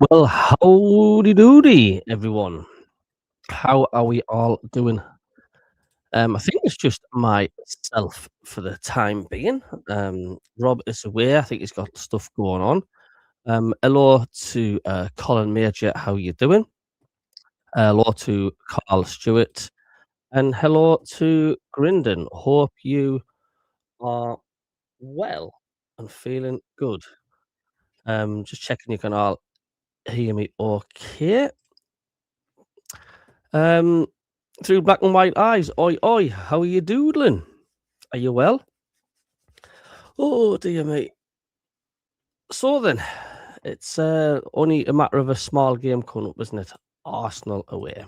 Well, howdy doody, everyone. How are we all doing? I think it's just myself for the time being. Rob is away. I think he's got stuff going on. Hello to Colin Major. How you doing? Hello to Carl Stewart, and hello to Grindon. Hope you are well and feeling good. Just checking you can all hear me okay. Um, Through black and white eyes. Oi, oi, how are you doodling? Are you well? Oh, dear me. So then, it's only a matter of a small game coming up, isn't it? Arsenal away.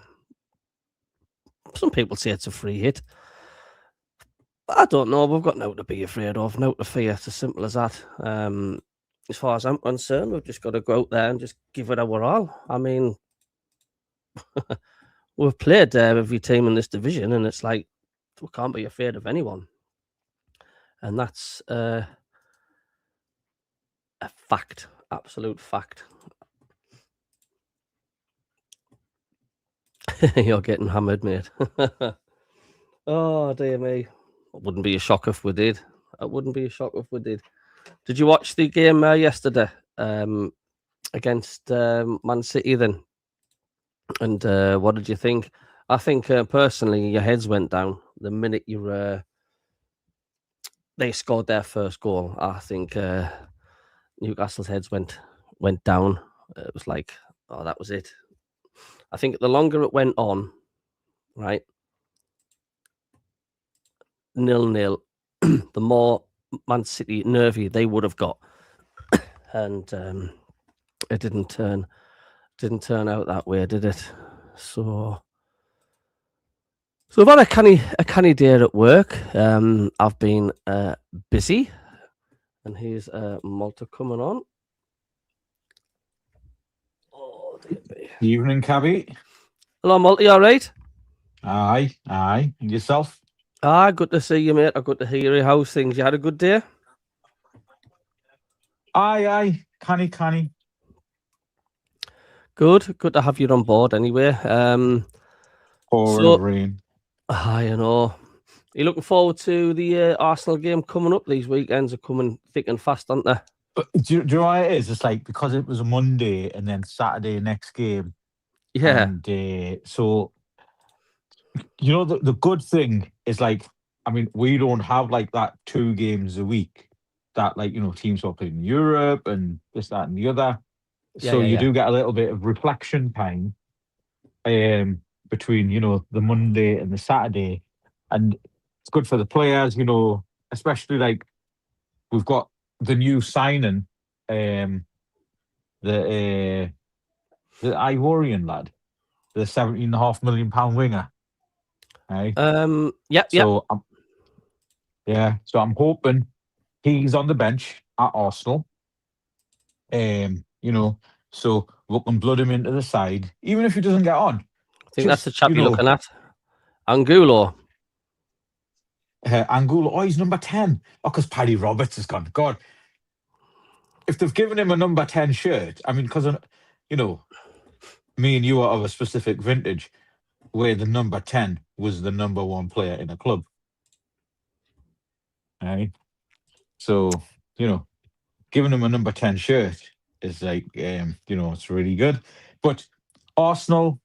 Some people say it's a free hit. I don't know. We've got no to be afraid of, no to fear. It's as simple as that. As far as I'm concerned, we've just got to go out there and just give it our all. I mean, we've played every team in this division, and it's like we can't be afraid of anyone. And that's a fact, absolute fact. You're getting hammered, mate. Oh, dear me. It wouldn't be a shock if we did. It wouldn't be a shock if we did. Did you watch the game yesterday against Man City then? And what did you think? I think personally, your heads went down the minute they scored their first goal. I think Newcastle's heads went down. It was like, oh, that was it. I think the longer it went on, right, 0-0, the more Man City nervy they would have got, and it didn't turn out that way, did it? So I've had a canny day at work. I've been busy, and here's Malta coming on. Oh, dear. Evening, Cabby. Hello, Malta. You all right? Aye. And yourself? Good to see you, mate. Good to hear you. How's things? You had a good day? Aye. Canny. Good to have you on board anyway. Pouring rain. You know. Are you looking forward to the Arsenal game coming up? These weekends are coming thick and fast, aren't they? But do you know what it is? It's like because it was a Monday and then Saturday next game. Yeah. And so, you know, the good thing is like, I mean, we don't have like that 2 games a week that like, you know, teams are playing in Europe and this, that and the other. So you do get a little bit of reflection time between, you know, the Monday and the Saturday. And it's good for the players, you know, especially like we've got the new signing, the Ivorian lad, the £17.5 million winger. Right? So I'm hoping he's on the bench at Arsenal. You know, so we can blood him into the side, even if he doesn't get on. I think that's the chap you're looking at. Angulo. Angulo. Oh, he's number 10. Oh, because Paddy Roberts has gone. God, if they've given him a number 10 shirt, I mean, because, you know, me and you are of a specific vintage where the number 10 was the number 1 player in a club. Right? So, you know, giving him a number 10 shirt is like, you know, it's really good. But Arsenal,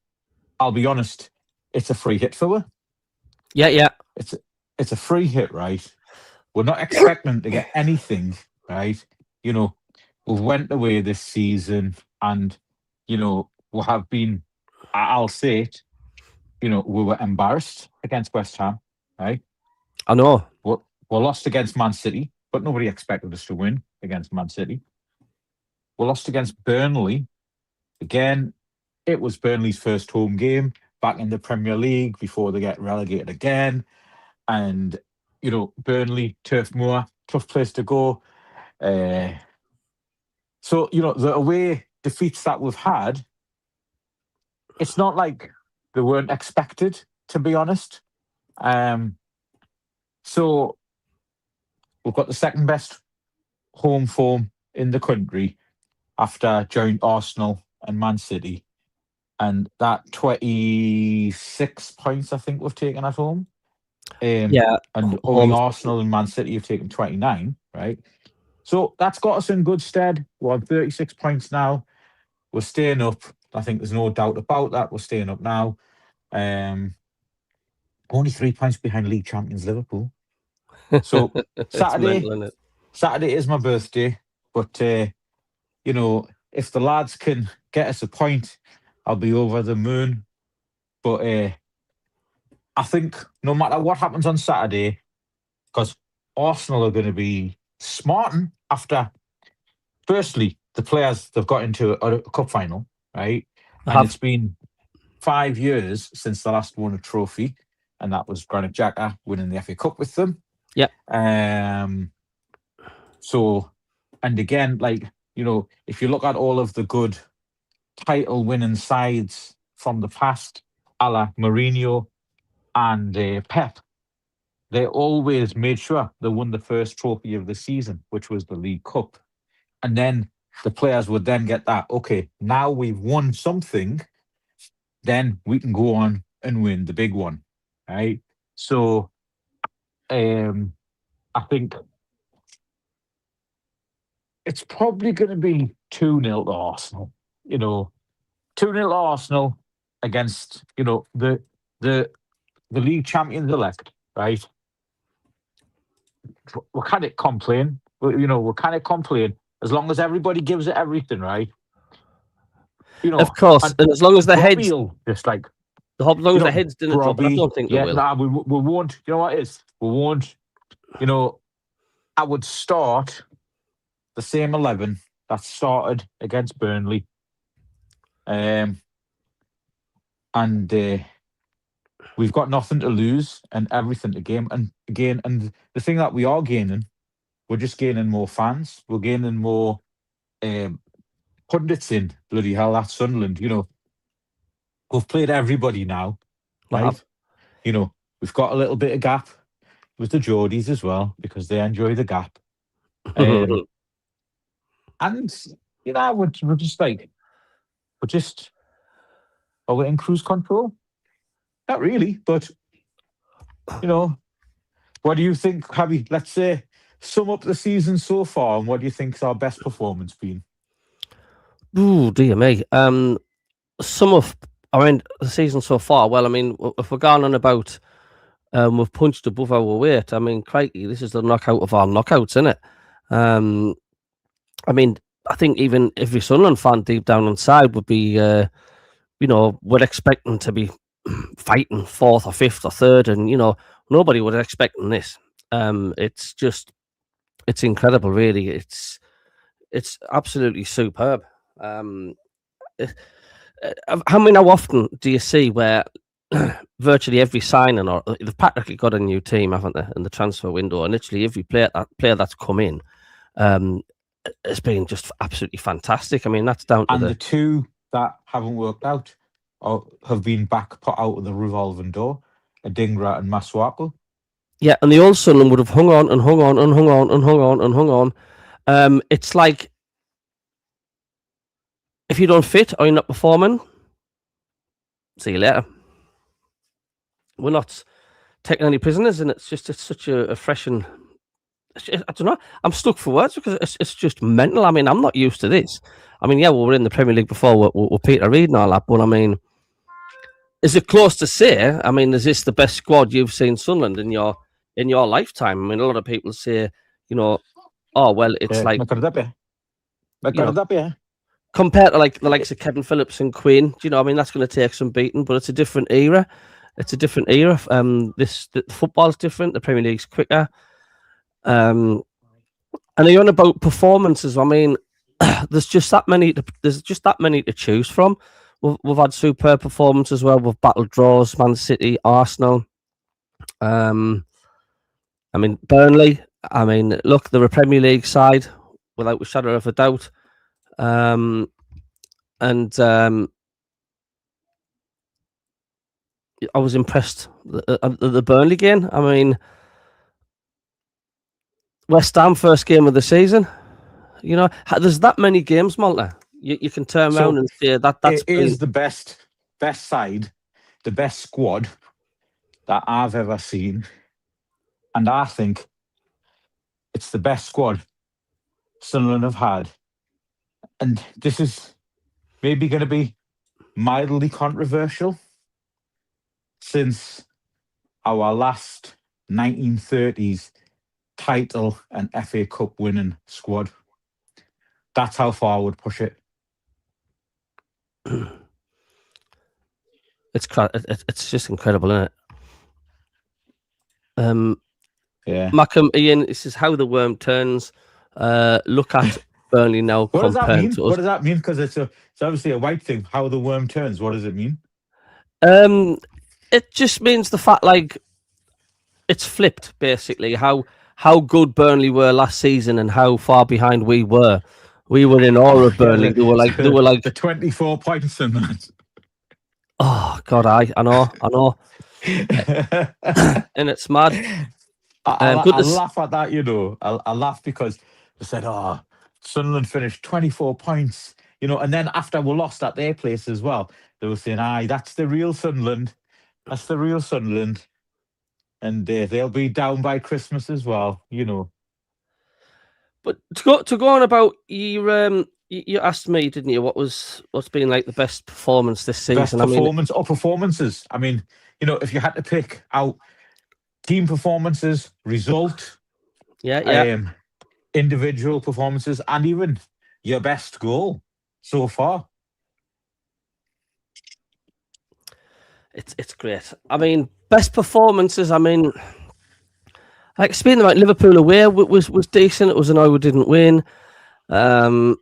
I'll be honest, it's a free hit for her. Yeah. It's a free hit, right? We're not expecting to get anything, right? You know, we went away this season and, you know, we have been, I'll say it, you know, we were embarrassed against West Ham, right? I know. We lost against Man City, but nobody expected us to win against Man City. We lost against Burnley. Again, it was Burnley's first home game back in the Premier League before they get relegated again. And, you know, Burnley, Turf Moor, tough place to go. So, you know, the away defeats that we've had, it's not like they weren't expected, to be honest. So we've got the second best home form in the country after joint Arsenal and Man City, and that 26 points I think we've taken at home. Yeah, And only home. Arsenal and Man City have taken 29, right? So that's got us in good stead. We're on 36 points now. We're staying up. I think there's no doubt about that. We're staying up now. Only 3 points behind league champions Liverpool. So It's Saturday, mental, isn't it? Saturday is my birthday. But you know, if the lads can get us a point, I'll be over the moon. But I think no matter what happens on Saturday, because Arsenal are going to be smarting after, firstly, the players they've got into a cup final, right? And it's been 5 years since the last won a trophy, and that was Granit Xhaka winning the FA Cup with them. Yep. So, and again, like, you know, if you look at all of the good title-winning sides from the past, a la Mourinho and Pep, they always made sure they won the first trophy of the season, which was the League Cup. And then the players would then get that, okay, now we've won something, then we can go on and win the big one, right? So I think it's probably going to be 2-0 to Arsenal. You know, 2-0 to Arsenal against, you know, the league champions elect, right? We can't complain. You know, we can't complain as long as everybody gives it everything, right? You know, Of course, and as long as the heads, just like, as long as the heads didn't drop, but I don't think they will. Nah, we won't. You know what it is? We won't. You know, I would start the same 11 that started against Burnley, and we've got nothing to lose and everything to gain. And again, and the thing that we are gaining, we're just gaining more fans. We're gaining more pundits in. Bloody hell, that's Sunderland. You know, we've played everybody now, right? You know, we've got a little bit of gap with the Geordies as well because they enjoy the gap. And you know, we're just like, are we in cruise control? Not really, but you know, what do you think, Cabby? Let's say sum up the season so far, and what do you think's our best performance been? Ooh, dear me. Some of the season so far. Well, I mean, if we're going on about we've punched above our weight. I mean, crikey, this is the knockout of our knockouts, isn't it? I mean, I think even every Sunderland fan deep down inside would be, you know, we're expecting to be fighting fourth or fifth or third, and you know, nobody was expecting this. It's incredible, really. It's absolutely superb. How often do you see where virtually every signing, or they've practically got a new team, haven't they, in the transfer window, and literally every player that's come in has been just absolutely fantastic. I mean, that's down to the two that haven't worked out or have been back put out of the revolving door, Adingra and Masuaku. Yeah, and the old Sunderland would have hung on and hung on and hung on and hung on and hung on. It's like, if you don't fit or you're not performing, see you later. We're not taking any prisoners, and it's such a fresh and, I don't know, I'm stuck for words because it's just mental. I mean, I'm not used to this. I mean, yeah, we were in the Premier League before with Peter Reid and all that, but I mean, is it close to say, I mean, is this the best squad you've seen Sunderland in your lifetime? I mean, a lot of people say, you know, oh, well, it's like, compared to like the likes of Kevin Phillips and Quinn, do you know, I mean, that's going to take some beating, but it's a different era. It's a different era. The football's different. The Premier League's quicker. And you're on about performances. I mean, there's just that many. There's just that many to choose from. We've had superb performances as well. We've battled draws, Man City, Arsenal. I mean, Burnley. I mean, look, they're a Premier League side without a shadow of a doubt. I was impressed at the Burnley game. I mean, West Ham first game of the season. You know, there's that many games, Malta. You can turn So around and say that's it is the best side, the best squad that I've ever seen, and I think it's the best squad Sunderland have had. And this is maybe going to be mildly controversial, since our last 1930s title and FA Cup winning squad. That's how far I would push it. It's just incredible, isn't it? Yeah. Mackem, Ian, this is how the worm turns. Look at Burnley now. What does that mean? To us. What does that mean? Because it's obviously a white thing. How the worm turns. What does it mean? It just means the fact, like, it's flipped, basically. How good Burnley were last season and how far behind we were. We were in awe of Burnley. They were like the 24 points in that. Oh God, I know, and it's mad. I laugh at that, you know. I laugh because they said, "Oh, Sunderland finished 24 points," you know, and then after we lost at their place as well, they were saying, "Aye, that's the real Sunderland. That's the real Sunderland," and they'll be down by Christmas as well, you know. But to go on about you asked me, didn't you? What's been like the best performance this season? Best performance or performances? I mean, you know, if you had to pick out team performances, result, individual performances, and even your best goal so far. It's great. I mean, best performances. I mean, like speaking about Liverpool away was decent. It was an we didn't win. The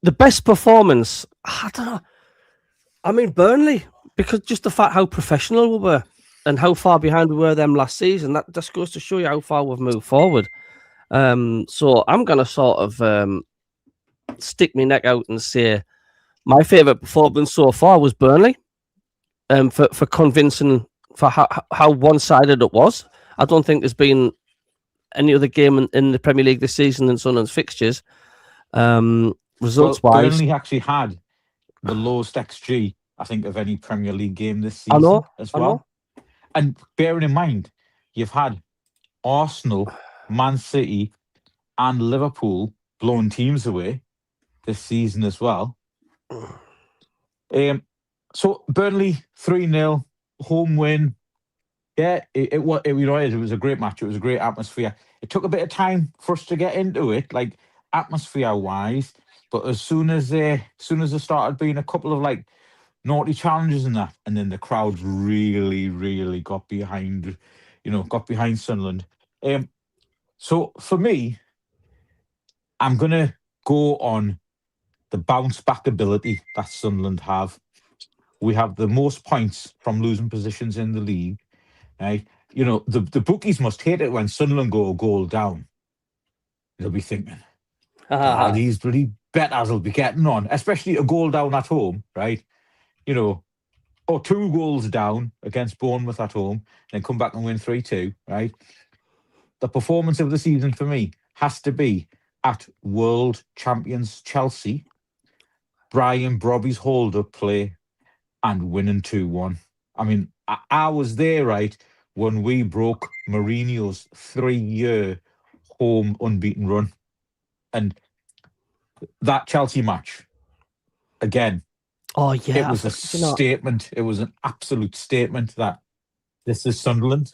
best performance, I don't know. I mean, Burnley, because just the fact how professional we were and how far behind we were them last season, that just goes to show you how far we've moved forward. So I'm going to sort of stick my neck out and say my favourite performance so far was Burnley, for convincing, for how one-sided it was. I don't think there's been any other game in the Premier League this season than Sunderland's fixtures. Results-wise, Burnley actually had the lowest XG, I think, of any Premier League game this season as well. And bearing in mind, you've had Arsenal, Man City, and Liverpool blowing teams away this season as well. So Burnley 3-0 home win. Yeah, it was a great match. It was a great atmosphere. It took a bit of time for us to get into it, like atmosphere wise. But as soon as there started being a couple of like naughty challenges and that, and then the crowd really got behind Sunderland. So for me, I'm gonna go on the bounce back ability that Sunderland have. We have the most points from losing positions in the league. Right? You know, the bookies must hate it when Sunderland go a goal down. They'll be thinking, these bloody betters will be getting on, especially a goal down at home, right? You know, or 2 goals down against Bournemouth at home, then come back and win 3-2, right? The performance of the season for me has to be at world champions Chelsea, Brian Brobby's hold-up play, and winning 2-1. I mean, I was there, right, when we broke Mourinho's 3-year home unbeaten run. And that Chelsea match, again, it was a statement. It was an absolute statement that this is Sunderland.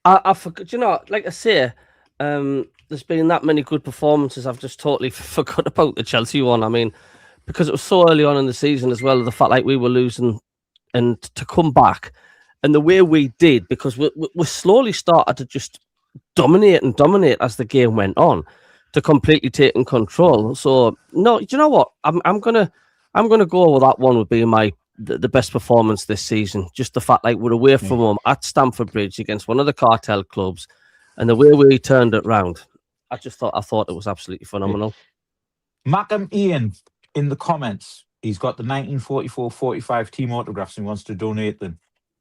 I forgot, like I say, there's been that many good performances. I've just totally forgot about the Chelsea one. I mean, because it was so early on in the season as well, the fact like we were losing and to come back and the way we did, because we slowly started to just dominate as the game went on, to completely taking control. So no, do you know what? I'm gonna go with that one would be the best performance this season. Just the fact like we're away from home at Stamford Bridge against one of the cartel clubs, and the way we turned it round. I thought it was absolutely phenomenal. Mackem Ian in the comments, he's got the 1944-45 team autographs and wants to donate them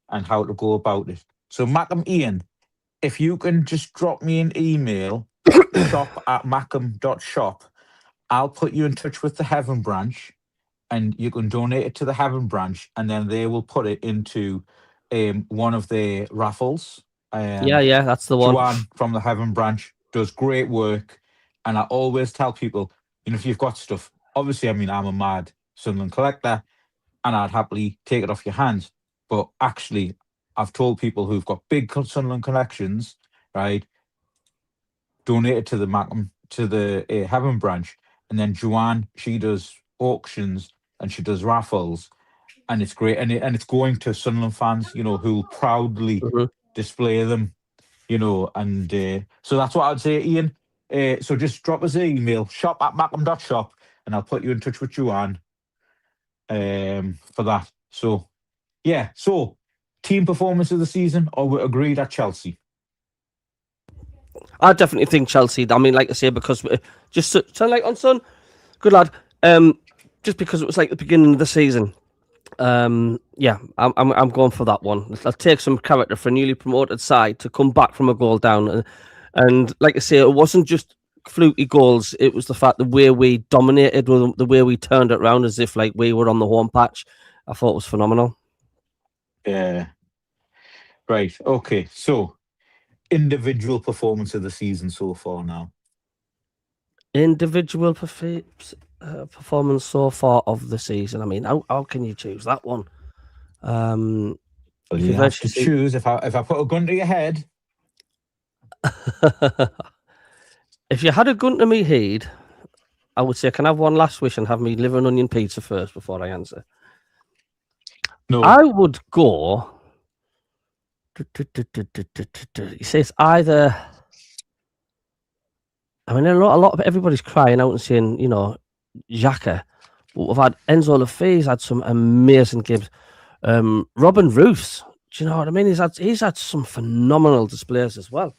and how to go about it. So Mackem Ian, if you can just drop me an email shop@mackem.shop, I'll put you in touch with the Heaven branch, and you can donate it to the Heaven branch, and then they will put it into one of their raffles. Yeah, that's the one. Joanne from the Heaven branch does great work, and I always tell people, if you've got stuff, obviously, I mean, I'm a mad Sunderland collector, and I'd happily take it off your hands. But actually, I've told people who've got big Sunderland collections, right, donate it to the MACKEM, to the Heaven branch, and then Joanne, she does auctions and she does raffles, and it's great, and it's going to Sunderland fans, who'll proudly display them, and so that's what I'd say, Ian. So just drop us an email, shop@mackem.shop, and I'll put you in touch with Joanne for that. So, yeah. So, team performance of the season, or we agreed at Chelsea? I definitely think Chelsea. I mean, like I say, because just turn light on, son. Good lad. Just because it was like the beginning of the season. Yeah, I'm going for that one. I'll take some character for a newly promoted side to come back from a goal down, and like I say, it wasn't just fluky goals. It was the fact the way we dominated, the way we turned it around as if like we were on the home patch. I thought it was phenomenal. Yeah. Right. Okay. So, individual performance of the season so far now. Individual performance so far of the season. I mean, how can you choose that one? Well, you have to choose. If I put a gun to your head. If you had a gun to me head, I would say, can I have one last wish and have me liver and onion pizza first before I answer? No. I would go. You say it's either. I mean, a lot of everybody's crying out and saying, Xhaka. But we've had Enzo Lafay's had some amazing games. Robin Roofs, do you know what I mean? He's had some phenomenal displays as well.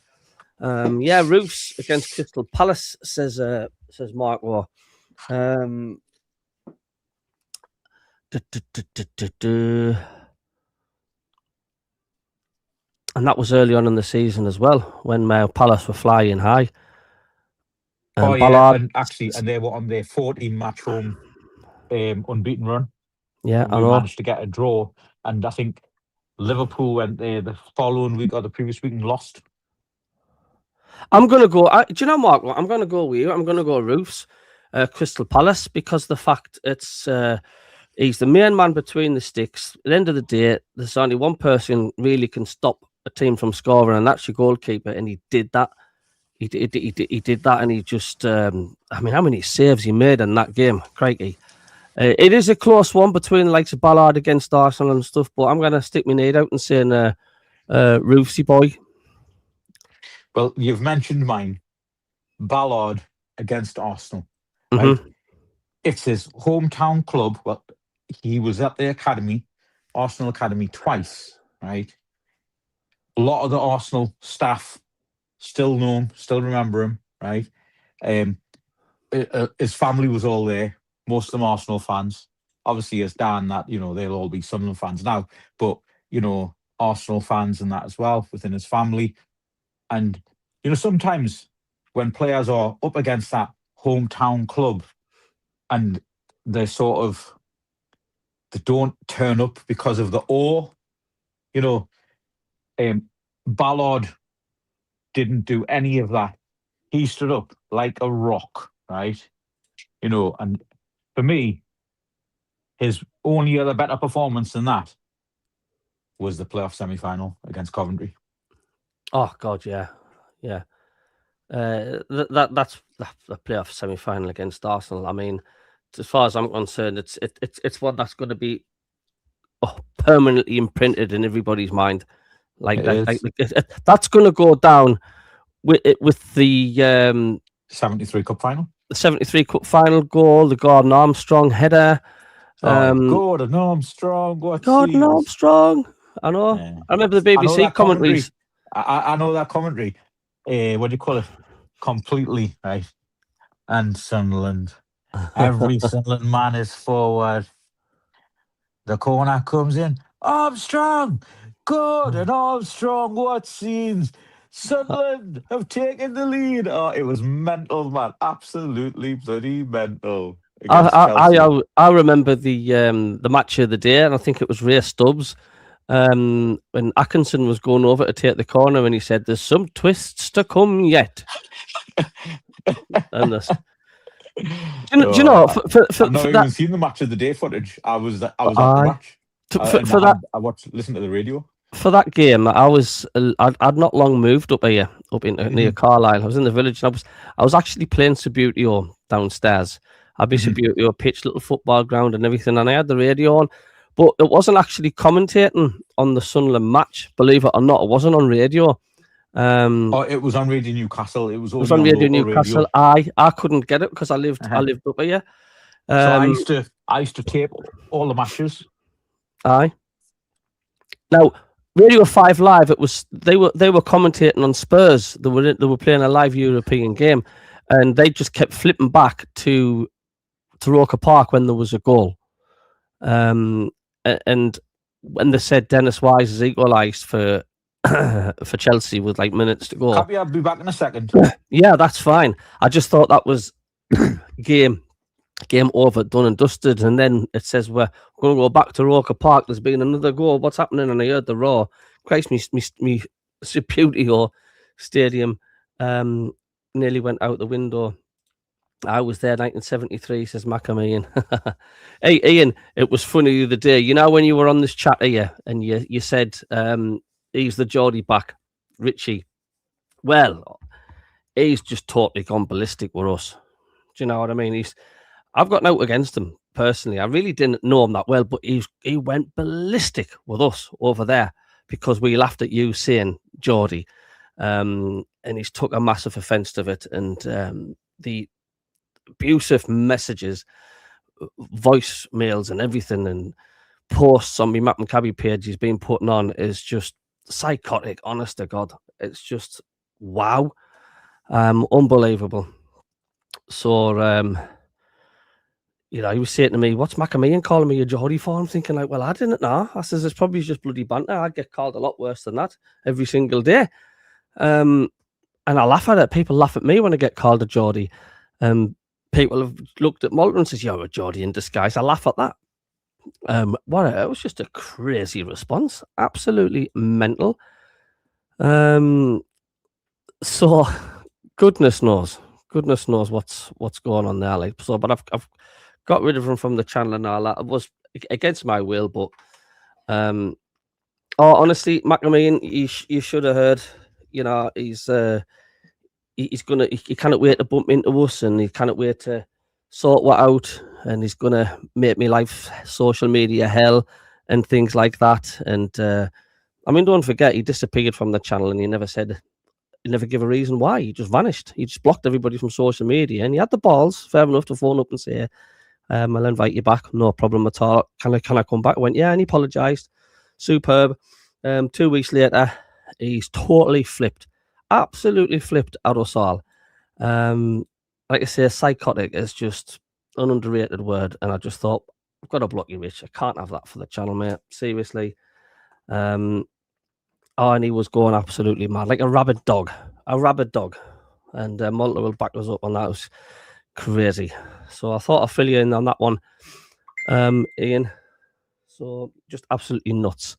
Yeah, Roofs against Crystal Palace, says Mark. And that was early on in the season as well, when Palace were flying high. Ballard, and they were on their 14-match home unbeaten run. Yeah, and we managed to get a draw, and I think Liverpool went there the following week or the previous week and lost. I'm going to go. Do you know, Mark? I'm going to go with you. I'm going to go Roofs, Crystal Palace, because the fact it's he's the main man between the sticks. At the end of the day, there's only one person really can stop a team from scoring, and that's your goalkeeper. And he did that. He did that, and he just. I mean, how many saves he made in that game? Crikey. It is a close one between the likes of Ballard against Arsenal and stuff, but I'm going to stick my name out and saying Roofsy boy. Well, you've mentioned mine. Ballard against Arsenal. Right? It's his hometown club. Well, he was at the academy, Arsenal Academy, twice. Right? A lot of the Arsenal staff still know him, still remember him. Right? His family was all there. Most of them Arsenal fans. Obviously, as Dan, that they'll all be Sunderland fans now, but Arsenal fans and that as well within his family. And sometimes when players are up against that hometown club, and they don't turn up because of the awe. Ballard didn't do any of that. He stood up like a rock, right? And for me, his only other better performance than that was the playoff semi-final against Coventry. Oh God, yeah. That's the playoff semi-final against Arsenal. I mean, as far as I'm concerned, it's one that's going to be permanently imprinted in everybody's mind. That's going to go down with the 73 Cup final. The 73 Cup final goal, the Gordon Armstrong header. Gordon Armstrong. Gordon Armstrong. I know. Yeah. I remember the BBC commentaries. I know that commentary. What do you call it? Completely, right? And Sunderland. Every Sunderland man is forward. The corner comes in. Armstrong! Gordon Armstrong, what scenes? Sunderland have taken the lead. Oh, it was mental, man. Absolutely bloody mental against Chelsea. I remember the match of the day, and I think it was Ray Stubbs. When Atkinson was going over to take the corner, and he said, "There's some twists to come yet." And this, do you know? I've not even seen the match of the day footage. I was at the match. Listen to the radio. For that game, I'd not long moved up here, near Carlisle. I was in the village, and I was actually playing Subbuteo downstairs. I'd be Subbuteo pitch, little football ground and everything, and I had the radio on, but it wasn't actually commentating on the Sunderland match. Believe it or not, it wasn't on radio. It was on Radio Newcastle. It was on Radio Newcastle. I couldn't get it because I lived up here. So I used to tape all the matches. Aye. Now, Radio 5 Live, they were commentating on Spurs. They were playing a live European game, and they just kept flipping back to Roker Park when there was a goal. And when they said Dennis Wise has equalised for Chelsea with like minutes to go. CABBIE, I'll be back in a second. Yeah, that's fine. I just thought that was game over, done and dusted. And then it says we're going to go back to Roker Park. There's been another goal. What's happening? And I heard the roar. Christ, me Subbuteo stadium nearly went out the window. I was there 1973, says MACKEM Ian. Hey, Ian, it was funny the other day. You know when you were on this chat here and you said he's the Geordie back, Richie. Well, he's just totally gone ballistic with us. Do you know what I mean? I've got out against him personally. I really didn't know him that well, but he went ballistic with us over there because we laughed at you saying Geordie. And he's took a massive offence to it. And the abusive messages, voicemails and everything and posts on my MACKEM CABBIE page he's been putting on is just psychotic, honest to God. It's just wow. Unbelievable. So he was saying to me, "What's MACKEM Ian calling me a Geordie for?" I'm thinking like, well, I didn't know. I says it's probably just bloody banter. I'd get called a lot worse than that every single day. And I laugh at it. People laugh at me when I get called a Geordie. People have looked at Malta and says, "You're a Geordie in disguise." I laugh at that. It was just a crazy response, absolutely mental. So goodness knows what's going on there. Like so, but I've got rid of him from the channel and all that. It was against my will, but honestly, MACKEM Ian, you should have heard. You know, he cannot wait to bump into us, and he cannot wait to sort what out, and he's gonna make me life social media hell and things like that. And I mean, don't forget, he disappeared from the channel, and he never gave a reason why. He just vanished. He just blocked everybody from social media, and he had the balls, fair enough, to phone up and say, "I'll invite you back, no problem at all. Can I come back?" I went, "Yeah," and he apologized. Superb. 2 weeks later, he's totally flipped. Absolutely flipped at us all. Like I say, psychotic is just an underrated word, and I just thought, I've got to block you, Rich. I can't have that for the channel, mate. Seriously. And he was going absolutely mad, like a rabid dog. And Malta will back us up on that. It was crazy. So I thought I'd fill you in on that one, Ian. So just absolutely nuts.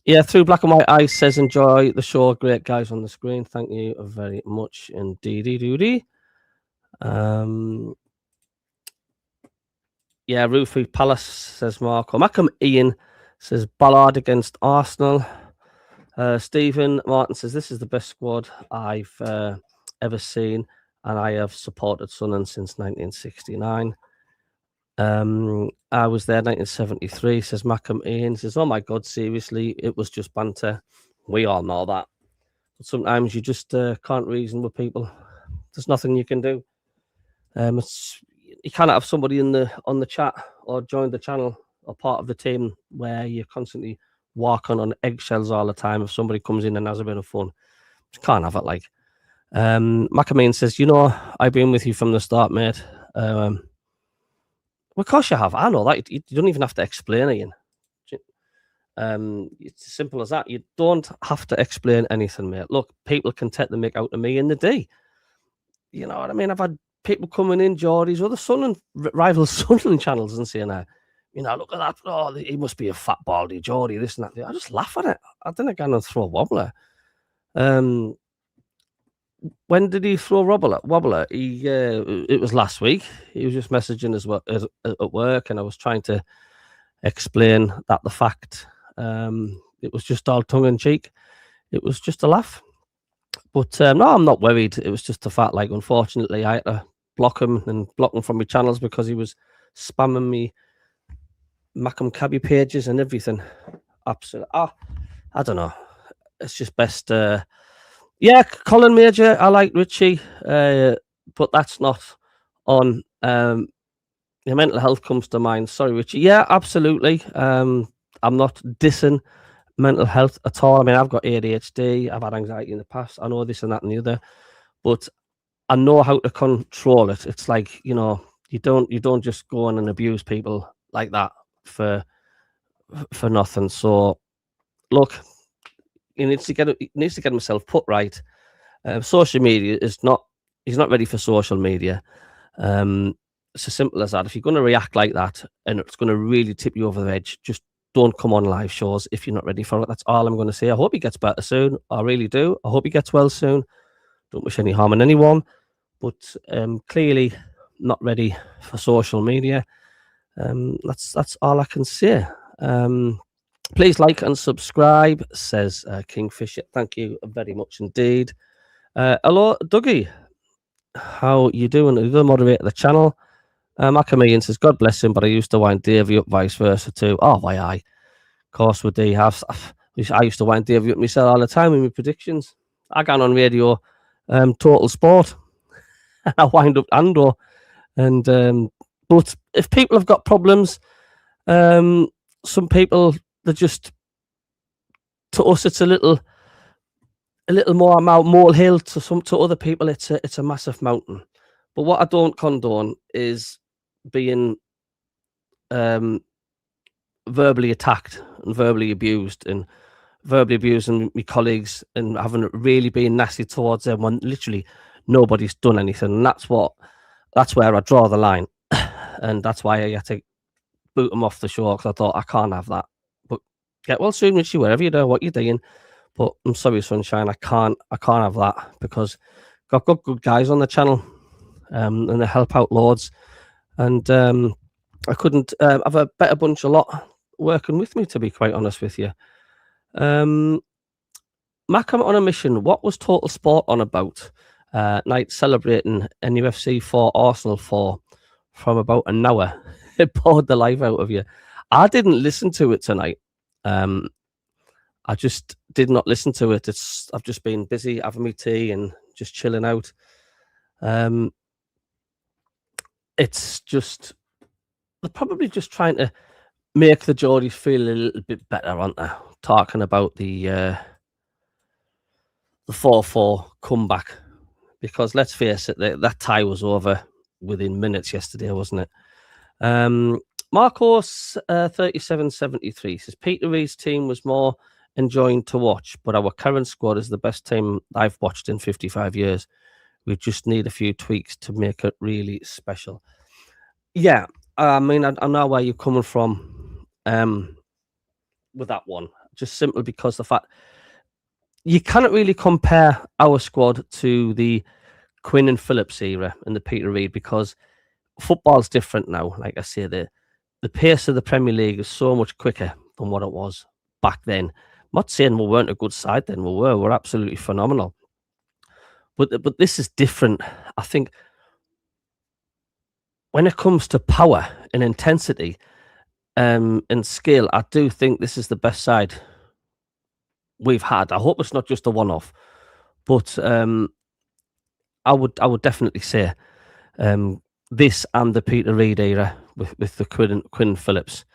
Yeah, Through Black and White Eyes says, "Enjoy the show. Great guys on the screen. Thank you very much indeed." Yeah, Rufy Palace says Marco. MACKEM Ian says Ballard against Arsenal. Stephen Martin says, "This is the best squad I've ever seen, and I have supported Sunderland since 1969. I was there 1973, says MACKEM Ian. Says, "Oh my God, seriously, it was just banter." We all know that. But sometimes you just can't reason with people. There's nothing you can do. You can't have somebody on the chat or join the channel or part of the team where you're constantly walking on eggshells all the time if somebody comes in and has a bit of fun. Just can't have it like. MACKEM Ian says, "You know, I've been with you from the start, mate." Of course you have. I know that. You don't even have to explain it. It's as simple as that. You don't have to explain anything, mate. Look, people can take the mick out of me in the day. You know what I mean? I've had people coming in, Geordie's, other Sunderland, rival Sunderland channels and saying, look at that. Oh, he must be a fat baldy Geordie, this and that. I just laugh at it. I didn't go and throw a wobbler. When did he throw wobbler? It was last week. He was just messaging us at work, and I was trying to explain that the fact it was just all tongue in cheek. It was just a laugh. But no, I'm not worried. It was just the fact, like, unfortunately, I had to block him from my channels because he was spamming me MACKEM CABBIE pages and everything. Absolutely. I don't know. It's just best. Yeah, Colin Major, I like Richie, but that's not on. Your mental health comes to mind. Sorry, Richie. Yeah, absolutely. I'm not dissing mental health at all. I mean, I've got ADHD. I've had anxiety in the past. I know this and that and the other, but I know how to control it. It's like, you don't just go on and abuse people like that for nothing. So, look, he needs to get himself put right. Social media he's not ready for social media. It's as simple as that. If you're going to react like that and it's going to really tip you over the edge, just don't come on live shows if you're not ready for it. That's all I'm going to say. I hope he gets better soon. I really do. I hope he gets well soon. Don't wish any harm on anyone, but clearly not ready for social media. That's all I can say. Please like and subscribe, says Kingfisher. Thank you very much indeed. Hello, Dougie. How you doing? Are you the moderator of the channel? MACKEM says, God bless him, but I used to wind Davey up, vice versa too. Oh, why I? Of course, would they have? I used to wind Davey up myself all the time with my predictions. I got on radio, Total Sport. I wind up Andor. And but if people have got problems, some people, they're just, to us it's a little more molehill. To other people it's a massive mountain. But what I don't condone is being verbally attacked and verbally abused and verbally abusing my colleagues and having really been nasty towards them when literally nobody's done anything. And that's where I draw the line. And that's why I had to boot them off the show, because I thought, I can't have that. But get well soon, Richie, wherever you do, what you're doing. But I'm sorry, Sunshine, I can't have that, because I've got good guys on the channel, and they help out loads. And I couldn't have a better bunch of lot working with me, to be quite honest with you. MACKEM on a mission. What was Total Sport on about? Night celebrating NUFC 4 Arsenal 4 from about an hour. It bored the life out of you. I didn't listen to it tonight. I just did not listen to it. I've just been busy having my tea and just chilling out. It's just, they're probably just trying to make the Geordies feel a little bit better, aren't they? Talking about the 4-4 comeback, because let's face it, that tie was over within minutes yesterday, wasn't it? Marcos 3773 says Peter Reid's team was more enjoying to watch, but our current squad is the best team I've watched in 55 years. We just need a few tweaks to make it really special. Yeah, I mean, I know where you're coming from with that one. Just simply because the fact you cannot really compare our squad to the Quinn and Phillips era and the Peter Reid, because football's different now. Like I say, the pace of the Premier League is so much quicker than what it was back then. I'm not saying we weren't a good side then. We're absolutely phenomenal. But this is different. I think when it comes to power and intensity and skill, I do think this is the best side we've had. I hope it's not just a one-off, but I would definitely say this and the Peter Reid era with the Quinn Phillips.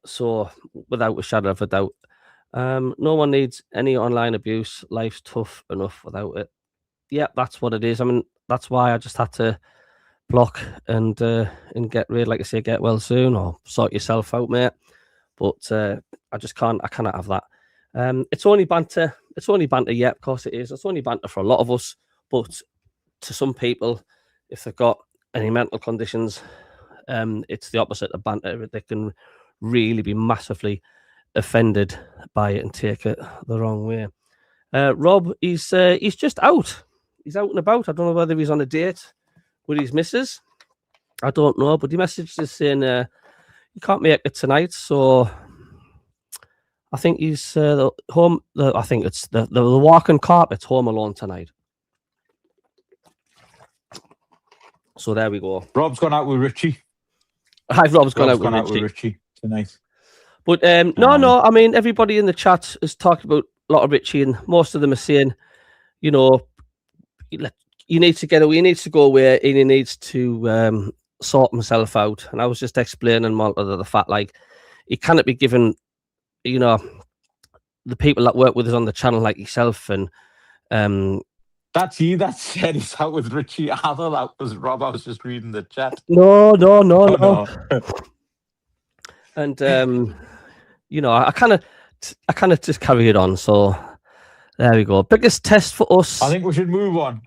So without a shadow of a doubt, no one needs any online abuse. Life's tough enough without it. Yeah, that's what it is. I mean, that's why I just had to block and get rid. Like I say, get well soon or sort yourself out, mate. but I just can't. I cannot have that. It's only banter. It's only banter. Yeah, of course it is. It's only banter for a lot of us, but to some people, if they've got any mental conditions, it's the opposite of banter. They can really be massively offended by it and take it the wrong way. Rob, he's just out. He's out and about. I don't know whether he's on a date with his missus. I don't know, but he messaged us saying he can't make it tonight, so I think he's home. I think it's the walking carpet's home alone tonight. So there we go. Rob's gone out with Richie. Rob's gone out with Richie tonight. But no. I mean, everybody in the chat has talked about a lot of Richie, and most of them are saying, you know, you need to get away. He needs to go away, and he needs to sort himself out. And I was just explaining Malta the fact, like, he cannot be given, you know, the people that work with us on the channel, like yourself, and that's you that said he's out with Richie. I thought that was Rob. I was just reading the chat. No. And you know, I kind of just carry it on. So there we go. Biggest test for us. I think we should move on.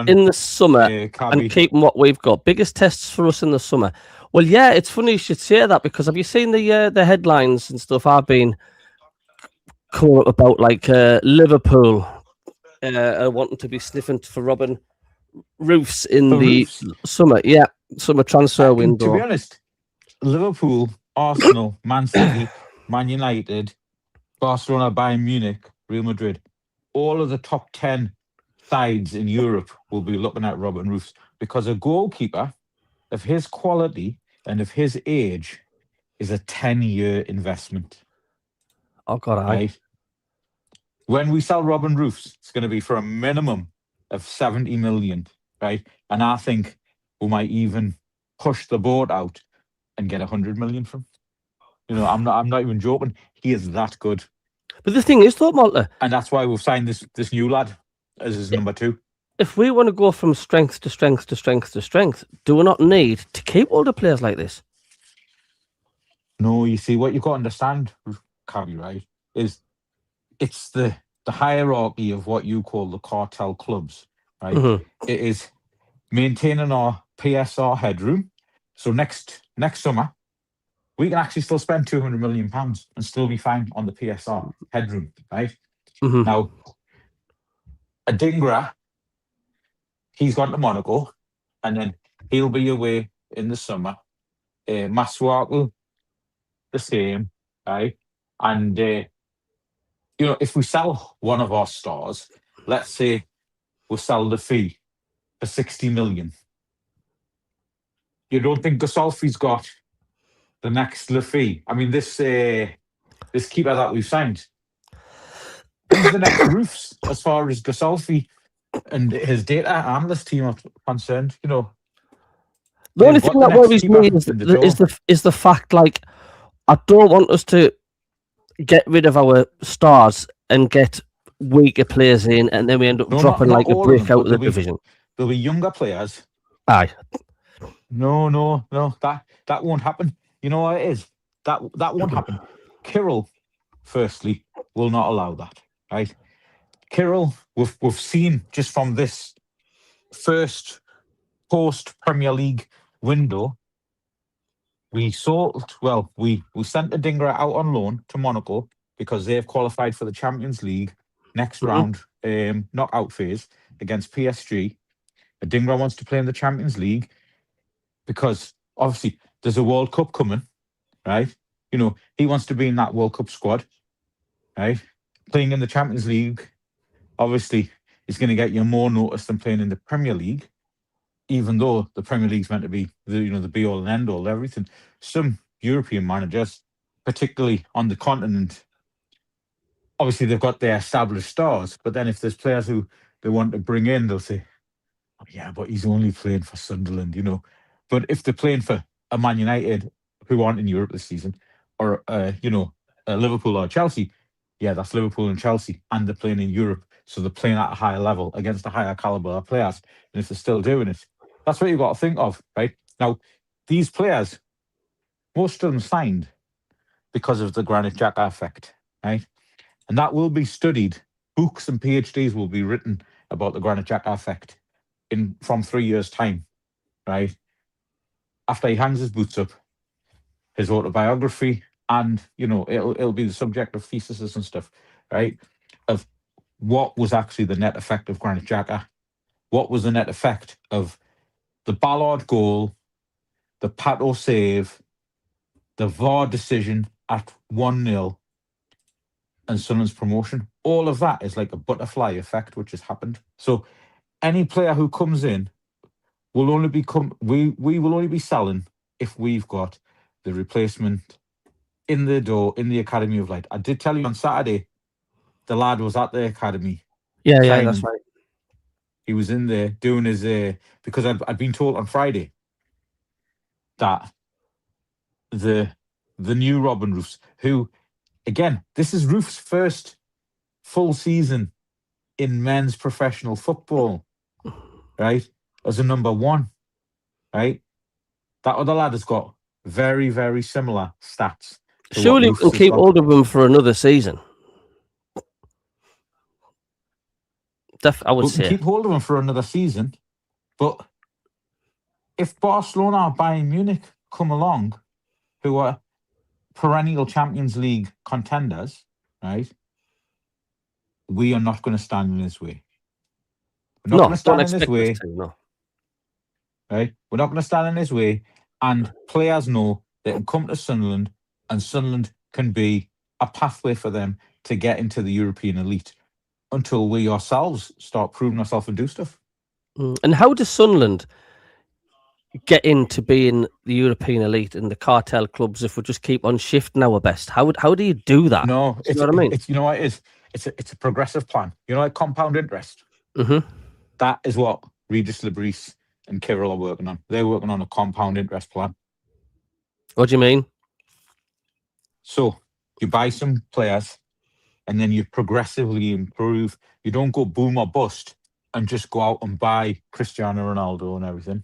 In the summer and keeping what we've got. Biggest tests for us in the summer. Well, yeah, it's funny you should say that, because have you seen the headlines and stuff? I've been coming up about, like, Liverpool wanting to be sniffing for Robin Roofs in the summer. Yeah, summer transfer window. To be honest, Liverpool, Arsenal, Man City, Man United, Barcelona, Bayern Munich, Real Madrid, all of the top 10 sides in Europe will be looking at Robin Roofs, because a goalkeeper of his quality and of his age is a 10-year investment. Oh, God, right? When we sell Robin Roofs, it's going to be for a minimum of 70 million, right? And I think we might even push the boat out and get 100 million from. You know, I'm not even joking. He is that good. But the thing is, though, Malta, and that's why we've signed this new lad as his number 2. If we want to go from strength to strength to strength to strength, do we not need to keep older players like this? No, you see, what you've got to understand, CABBIE, right, is it's the hierarchy of what you call the cartel clubs, right? Mm-hmm. It is maintaining our PSR headroom. So next summer, we can actually still spend £200 million and still be fine on the PSR headroom, right? Mm-hmm. Now, Adingra, he's gone to Monaco, and then he'll be away in the summer. Masuaku, the same, right? And, you know, if we sell one of our stars, let's say we'll sell the fee for 60 million. You don't think Gasolfi's got the next Lafee? I mean, this keeper that we've signed, who's the next Roofs as far as Gasolfi and his data analyst team are concerned? You know, the only thing that worries me is the fact, like, I don't want us to get rid of our stars and get weaker players in, and then we end up dropping not like a brick out of the division. There'll be younger players. Aye. No, that won't happen. You know what it is? That won't happen. Kirill, firstly, will not allow that, right? Kirill, we've seen just from this first post-Premier League window, we sent Adingra out on loan to Monaco because they've qualified for the Champions League next round knockout phase against PSG. Adingra wants to play in the Champions League because obviously there's a World Cup coming, right? You know, he wants to be in that World Cup squad, right? Playing in the Champions League, obviously, is going to get you more notice than playing in the Premier League, even though the Premier League's meant to be the be-all and end-all, everything. Some European managers, particularly on the continent, obviously they've got their established stars, but then if there's players who they want to bring in, they'll say, oh, yeah, but he's only playing for Sunderland, you know. But if they're playing for a Man United who aren't in Europe this season, or, Liverpool or Chelsea, yeah, that's Liverpool and Chelsea, and they're playing in Europe, so they're playing at a higher level against a higher caliber of players. And if they're still doing it, that's what you've got to think of, right? Now, these players, most of them signed because of the Granit Xhaka effect, right? And that will be studied. Books and PhDs will be written about the Granit Xhaka effect from 3 years' time, right? After he hangs his boots up, his autobiography, and it'll be the subject of theses and stuff, right? Of what was actually the net effect of Granit Xhaka, what was the net effect of the Ballard goal, the Pato save, the VAR decision at 1-0, and Sunderland's promotion. All of that is like a butterfly effect, which has happened. So any player who comes in will only we will only be selling if we've got the replacement in the door in the Academy of Light. I did tell you on Saturday, the lad was at the academy. Yeah, training. that's right. He was in there doing his because I'd been told on Friday that the new Robin Roofs, who again, this is Roof's first full season in men's professional football, right? As a number one, right? That other lad has got very, very similar stats. Surely we can keep hold of him for another season. I would say keep hold of him for another season, but if Barcelona or Bayern Munich come along, who are perennial Champions League contenders, right? We are not going to stand in his way. We're not going to stand in his way. Right? We're not going to stand in his way. And players know they can come to Sunderland, and Sunderland can be a pathway for them to get into the European elite until we ourselves start proving ourselves and do stuff. And how does Sunderland get into being the European elite and the cartel clubs if we just keep on shifting our best? How do you do that? No, you know what I mean? You know what it is? It's a progressive plan. You know, like compound interest. Mm-hmm. That is what Regis Lebris and Kirill are working on. They're working on a compound interest plan. What do you mean? So you buy some players and then you progressively improve. You don't go boom or bust and just go out and buy Cristiano Ronaldo and everything,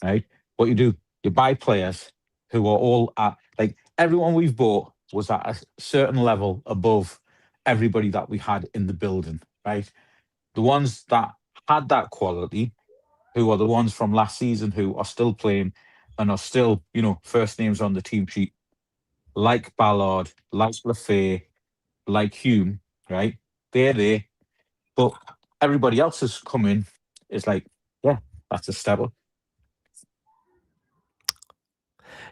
right? What you do, you buy players who are all at, like, everyone we've bought was at a certain level above everybody that we had in the building, right? The ones that had that quality, who are the ones from last season who are still playing and are still, first names on the team sheet, like Ballard, like Lafay, like Hume, right? They're there. But everybody else has come in. It's like, yeah, that's a step up.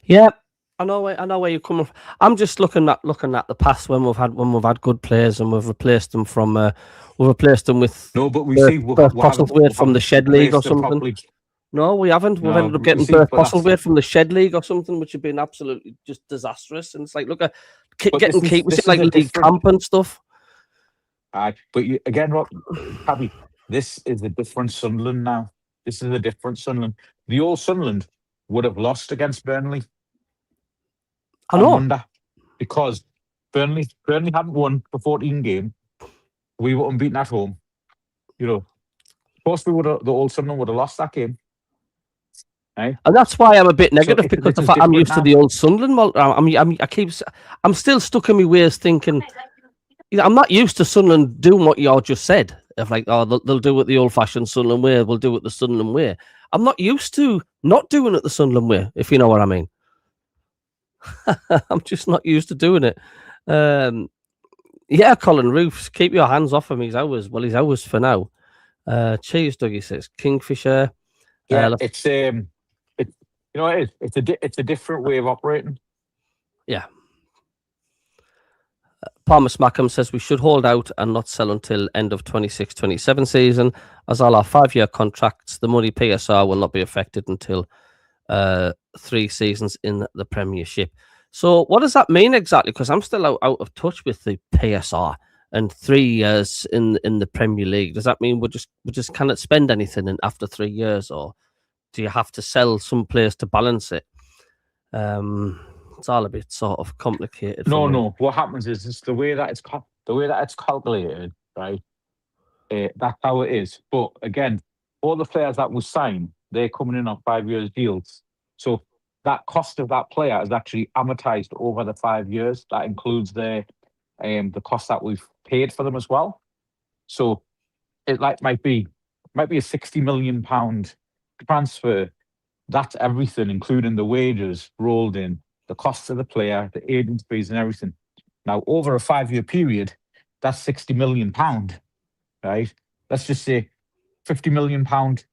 Yeah, I know where you're coming from. I'm just looking at the past when we've had good players and we've replaced them with but we see Postlethwaite from the Shed League or something. Properly. No, we haven't. We've ended up getting Bert Postlethwaite from the Shed League or something, which have been absolutely just disastrous. And it's like, look at getting keepers like League Camp and stuff. But again, Rob, Cabby, this is a different Sunderland now. This is a different Sunderland. The old Sunderland would have lost against Burnley. I know. Wonder, because Burnley hadn't won the 14 game. We were unbeaten at home. Of course, the old Sunderland would have lost that game. Right? And that's why I'm a bit negative, because the fact I'm used to the old Sunderland. I'm still stuck in my ways thinking. I'm not used to Sunderland doing what you all just said. Of like, they'll do it the old-fashioned Sunderland way. We'll do it the Sunderland way. I'm not used to not doing it the Sunderland way, if you know what I mean. I'm just not used to doing it. Yeah, Colin Roofs, keep your hands off him. He's ours. Well, he's ours for now. Cheers, Dougie says Kingfisher. Yeah, it's it. You know, it is. It's a different way of operating. Yeah. Palmas MACKEM says we should hold out and not sell until end of 26-27 season, as all our 5-year contracts, the money PSR will not be affected until 3 seasons in the Premiership. So what does that mean exactly? Because I'm still out of touch with the PSR and 3 years in the Premier League. Does that mean we just cannot spend anything after 3 years, or do you have to sell some players to balance it? It's all a bit sort of complicated. No. What happens is it's the way that it's calculated, right? That's how it is. But again, all the players that we sign, they're coming in on 5 years deals. So that cost of that player is actually amortized over the 5 years. That includes the cost that we've paid for them as well. So it might be a £60 million transfer. That's everything, including the wages rolled in, the costs of the player, the agent fees, and everything. Now, over a 5-year period, that's £60 million, right? Let's just say £50 million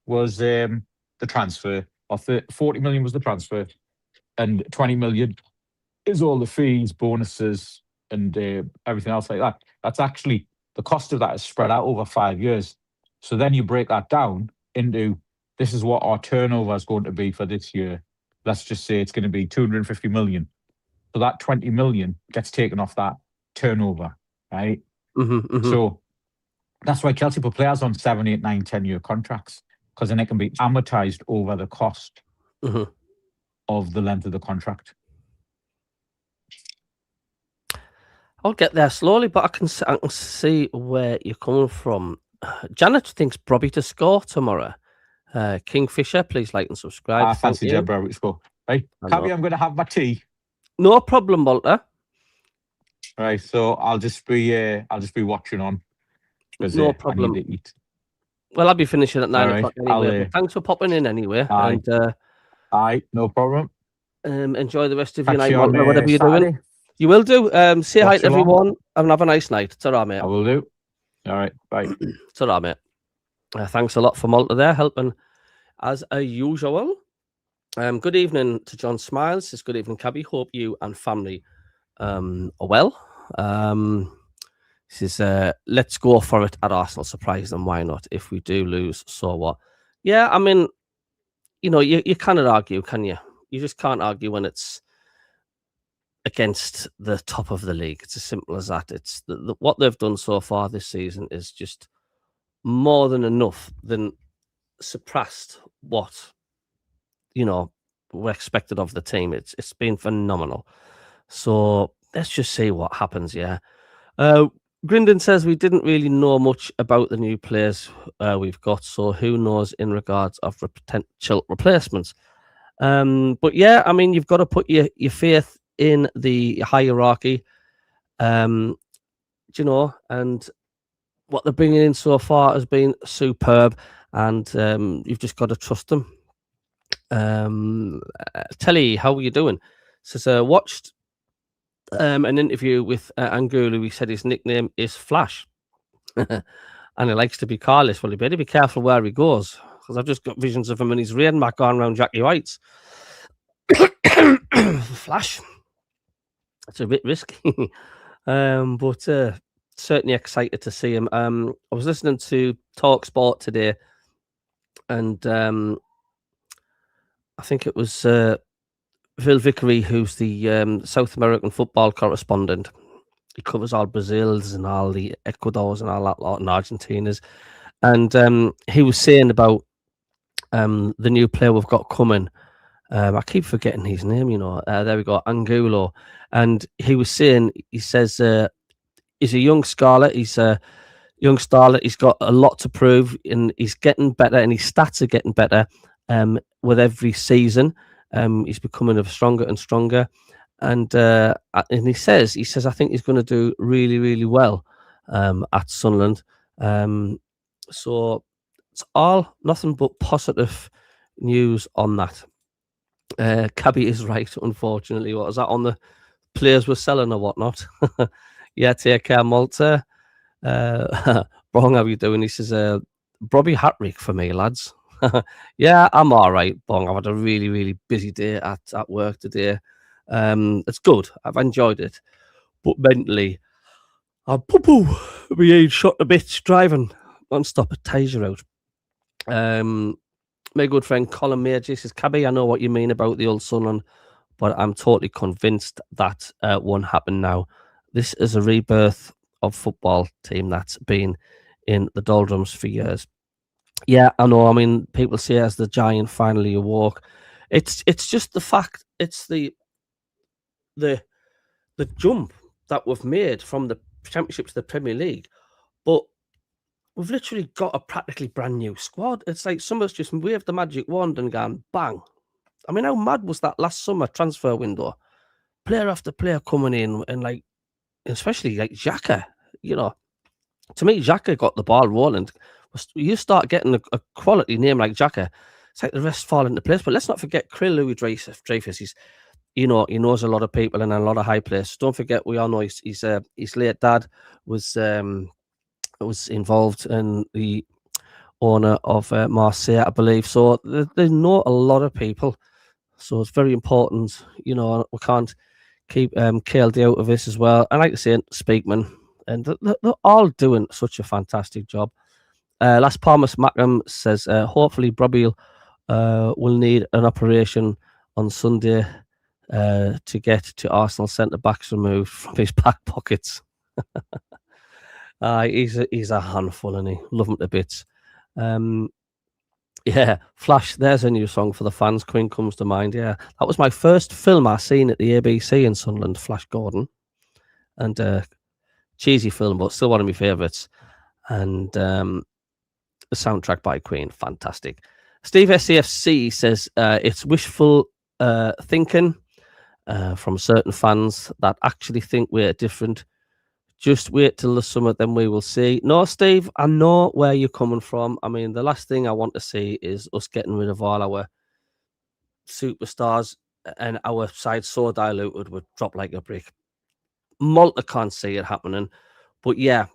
was the transfer, or 40 million was the transfer, and 20 million is all the fees, bonuses, and everything else like that. That's actually, the cost of that is spread out over 5 years. So then you break that down into, this is what our turnover is going to be for this year. Let's just say it's going to be 250 million. So that 20 million gets taken off that turnover, right? So that's why Chelsea put players on 7, 8, 9, 10-year contracts, because then it can be amortized over the cost of the length of the contract. I'll get there slowly, but I can see where you're coming from. Janet thinks Brobby to score tomorrow. Kingfisher, please like and subscribe. I fancy Jed Brobby to score. Right, Cabby, I'm going to have my tea. No problem, Walter. Right, so I'll just be watching on. No problem. I need to eat. Well, I'll be finishing at 9 o'clock anyway. But thanks for popping in anyway. Aye, and aye, no problem. Enjoy the rest of your Catch night, Walter, whatever you're Saturday. doing. You will do. Say hi to everyone and have a nice night. Ta-ra, mate. I will do. All right, bye. Ta-ra, mate. Thanks a lot for Malta there, helping as usual. Good evening to John Smiles. Says good evening, Cabby. Hope you and family are well. This is let's go for it at Arsenal. Surprise them, why not? If we do lose, so what? Yeah, I mean, you know, you cannot argue, can you? You just can't argue when it's against the top of the league. It's as simple as that. It's what they've done so far this season is just more than enough, than surpassed what, you know, were expected of the team. It's been phenomenal. So let's just see what happens. Yeah. Grindon says we didn't really know much about the new players we've got, so who knows in regards of potential replacements. But yeah, I mean, you've got to put your faith in the hierarchy, you know, and what they're bringing in so far has been superb, and you've just got to trust them. Telly, how are you doing? Says watched an interview with Angulo. He said his nickname is Flash, and he likes to be carless. Well, he better be careful where he goes, because I've just got visions of him and his rain mat going around Jackie White's. Flash. It's a bit risky, but certainly excited to see him. I was listening to Talk Sport today, and I think it was Phil Vickery, who's the South American football correspondent. He covers all Brazils and all the Ecuadors and all that lot, and Argentinas. And he was saying about the new player we've got coming. I keep forgetting his name, you know. There we go, Angulo. And he was saying, he says, he's a young scholar. He's a young starlet. He's got a lot to prove, and he's getting better, and his stats are getting better with every season. He's becoming stronger and stronger. And he says, I think he's going to do really, really well at Sunderland. So it's all nothing but positive news on that. Cabby is right, unfortunately. What was that on the players we're selling or whatnot? Yeah, take care, Malta. Bong, how you doing? He says, Brobby hat-trick for me, lads. Yeah, I'm all right, Bong. I've had a really, really busy day at work today. It's good. I've enjoyed it. But mentally, I'm being shot a bit driving non-stop at Taser out. My good friend Colin Major says, Cabby, I know what you mean about the old Sunderland, but I'm totally convinced that won't happen now. This is a rebirth of football team that's been in the doldrums for years. Yeah, I know. I mean, people say as the giant finally awoke. It's just the fact. It's the jump that we've made from the Championship to the Premier League, but we've literally got a practically brand new squad. It's like someone's just waved the magic wand and gone bang, I mean, how mad was that last summer transfer window? Player after player coming in, and like, especially like Xhaka, you know, to me, Xhaka got the ball rolling. You start getting a quality name like Xhaka, it's like the rest fall into place. But let's not forget Krill Louis Dreyfus. He's, he knows a lot of people and a lot of high players. Don't forget, we all know his late dad was involved in the owner of Marseille, I believe. So they know a lot of people. So it's very important. We can't keep KLD out of this as well. I like to say Speakman, and they're all doing such a fantastic job. Las Palmas MACKEM says, hopefully Brobby will need an operation on Sunday to get to Arsenal centre-backs removed from his back pockets. He's a handful, and he love him to bits. Yeah, Flash, there's a new song for the fans. Queen comes to mind. Yeah, that was my first film I seen at the ABC in Sunderland, Flash Gordon. And cheesy film, but still one of my favourites. And the soundtrack by Queen, fantastic. Steve SCFC says it's wishful thinking from certain fans that actually think we're different. Just wait till the summer, then we will see. No, Steve, I know where you're coming from. I mean, the last thing I want to see is us getting rid of all our superstars and our side so diluted would drop like a brick. Malta can't see it happening. But yeah,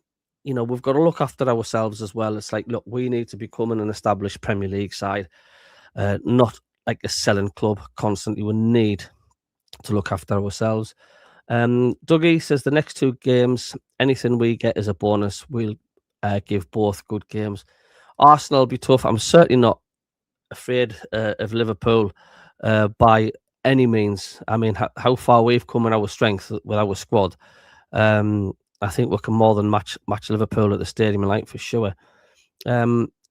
we've got to look after ourselves as well. It's like, look, we need to become an established Premier League side, not like a selling club constantly. We need to look after ourselves. Dougie says the next two games, anything we get is a bonus. We'll give both good games. Arsenal will be tough. I'm certainly not afraid of Liverpool by any means. I mean, how far we've come in our strength with our squad. I think we can more than match Liverpool at the Stadium of Light for sure.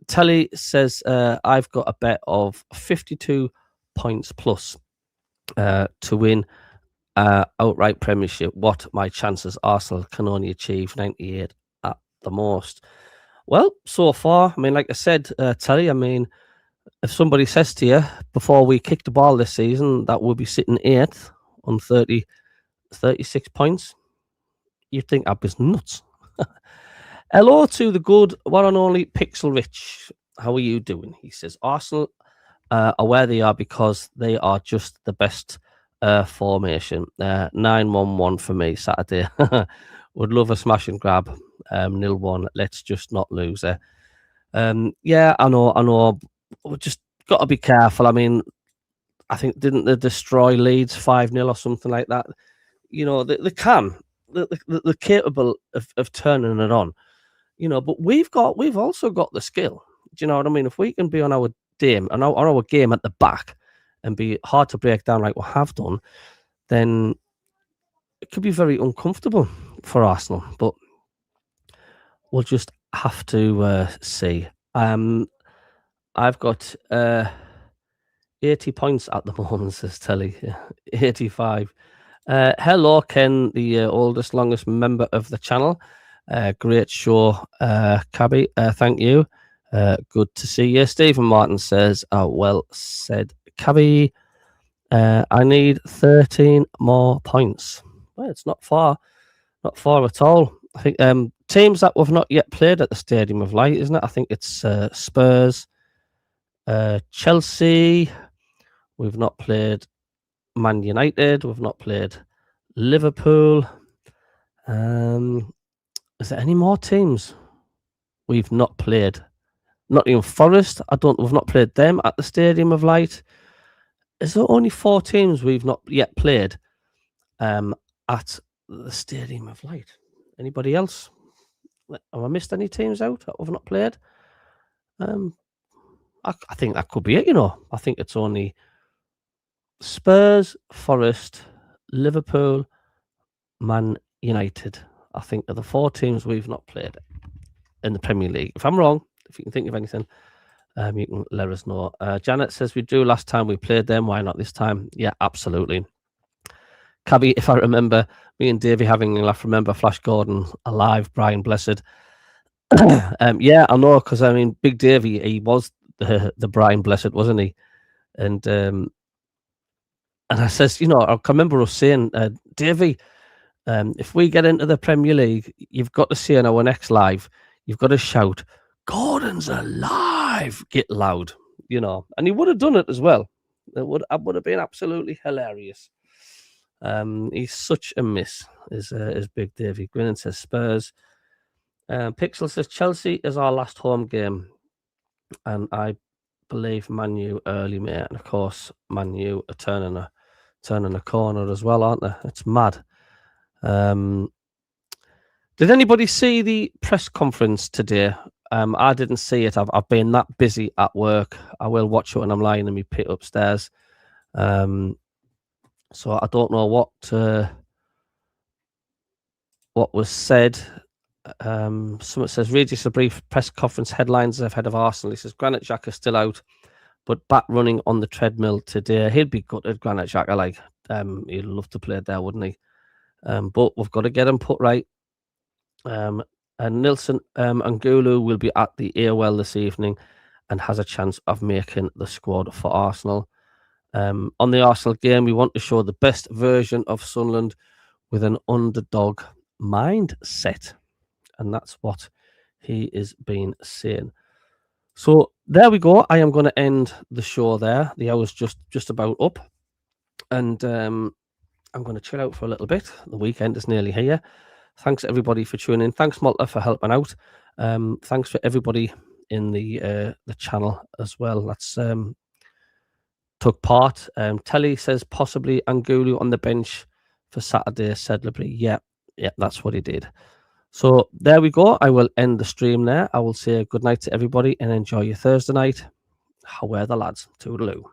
Telly says I've got a bet of 52 points plus to win outright Premiership. What my chances? Arsenal can only achieve 98 at the most. Well, so far, I mean, like I said, Telly, I mean, if somebody says to you before we kick the ball this season that we'll be sitting 8th on 36 points, you'd think I was nuts. Hello to the good one and only Pixel Rich. How are you doing? He says Arsenal are where they are because they are just the best formation. 9-1-1 for me Saturday. Would love a smash and grab. 0-1. Let's just not lose it. Yeah, I know. We just got to be careful. I mean, I think didn't they destroy Leeds 5-0 or something like that? They can. They're capable of turning it on. But we've also got the skill. Do you know what I mean? If we can be on our game and our game at the back and be hard to break down like we have done, then it could be very uncomfortable for Arsenal. But we'll just have to see. I've got 80 points at the moment, says Telly. 85. Hello, Ken, the oldest, longest member of the channel. Great show, Cabbie. Thank you. Good to see you. Stephen Martin says, well said, Cabbie. I need 13 more points. Well, it's not far at all. I think teams that we've not yet played at the Stadium of Light, isn't it? I think it's Spurs, Chelsea. We've not played Man United. We've not played Liverpool. Is there any more teams we've not played? Nottingham Forest. We've not played them at the Stadium of Light. Is there only 4 teams we've not yet played at the Stadium of Light? Anybody else? Have I missed any teams out that we've not played? I think that could be it. I think it's only Spurs, Forest, Liverpool, Man United. I think are the 4 teams we've not played in the Premier League. If I'm wrong, if you can think of anything, you can let us know. Janet says we drew last time we played them. Why not this time? Yeah, absolutely. Cabbie, if I remember, me and Davey having a laugh. Remember Flash Gordon alive, Brian Blessed. Yeah, I know, because I mean, Big Davey, he was the Brian Blessed, wasn't he? And And I says, you know, I can remember us saying, Davey, if we get into the Premier League, you've got to say in our next live, you've got to shout, Gordon's alive, get loud, you know. And he would have done it as well. It would have been absolutely hilarious. He's such a miss, is Big Davey. Grinning says Spurs. Pixel says Chelsea is our last home game, and I believe Man U early, mate. And of course, Man U are turning a corner as well, aren't they? It's mad. Did anybody see the press conference today? I didn't see it. I've been that busy at work. I will watch it when I'm lying in my pit upstairs. So I don't know what was said. Someone says, read just a brief press conference headlines ahead of Arsenal. He says, Granit Xhaka still out, but back running on the treadmill today. He'd be gutted, Granit Xhaka. Like, he'd love to play there, wouldn't he? But we've got to get him put right. And Nilsson Angulu will be at the AOL this evening and has a chance of making the squad for Arsenal. On the Arsenal game, we want to show the best version of Sunderland with an underdog mindset. And that's what he is being saying. So there we go. I am going to end the show there. The hour's just about up. And I'm going to chill out for a little bit. The weekend is nearly here. Thanks everybody for tuning in. Thanks Malta for helping out. Thanks for everybody in the channel as well. That's took part. Telly says possibly Angulu on the bench for Saturday, Sedley. Yeah, that's what he did. So there we go. I will end the stream there. I will say good night to everybody and enjoy your Thursday night. How are the lads? Toodaloo.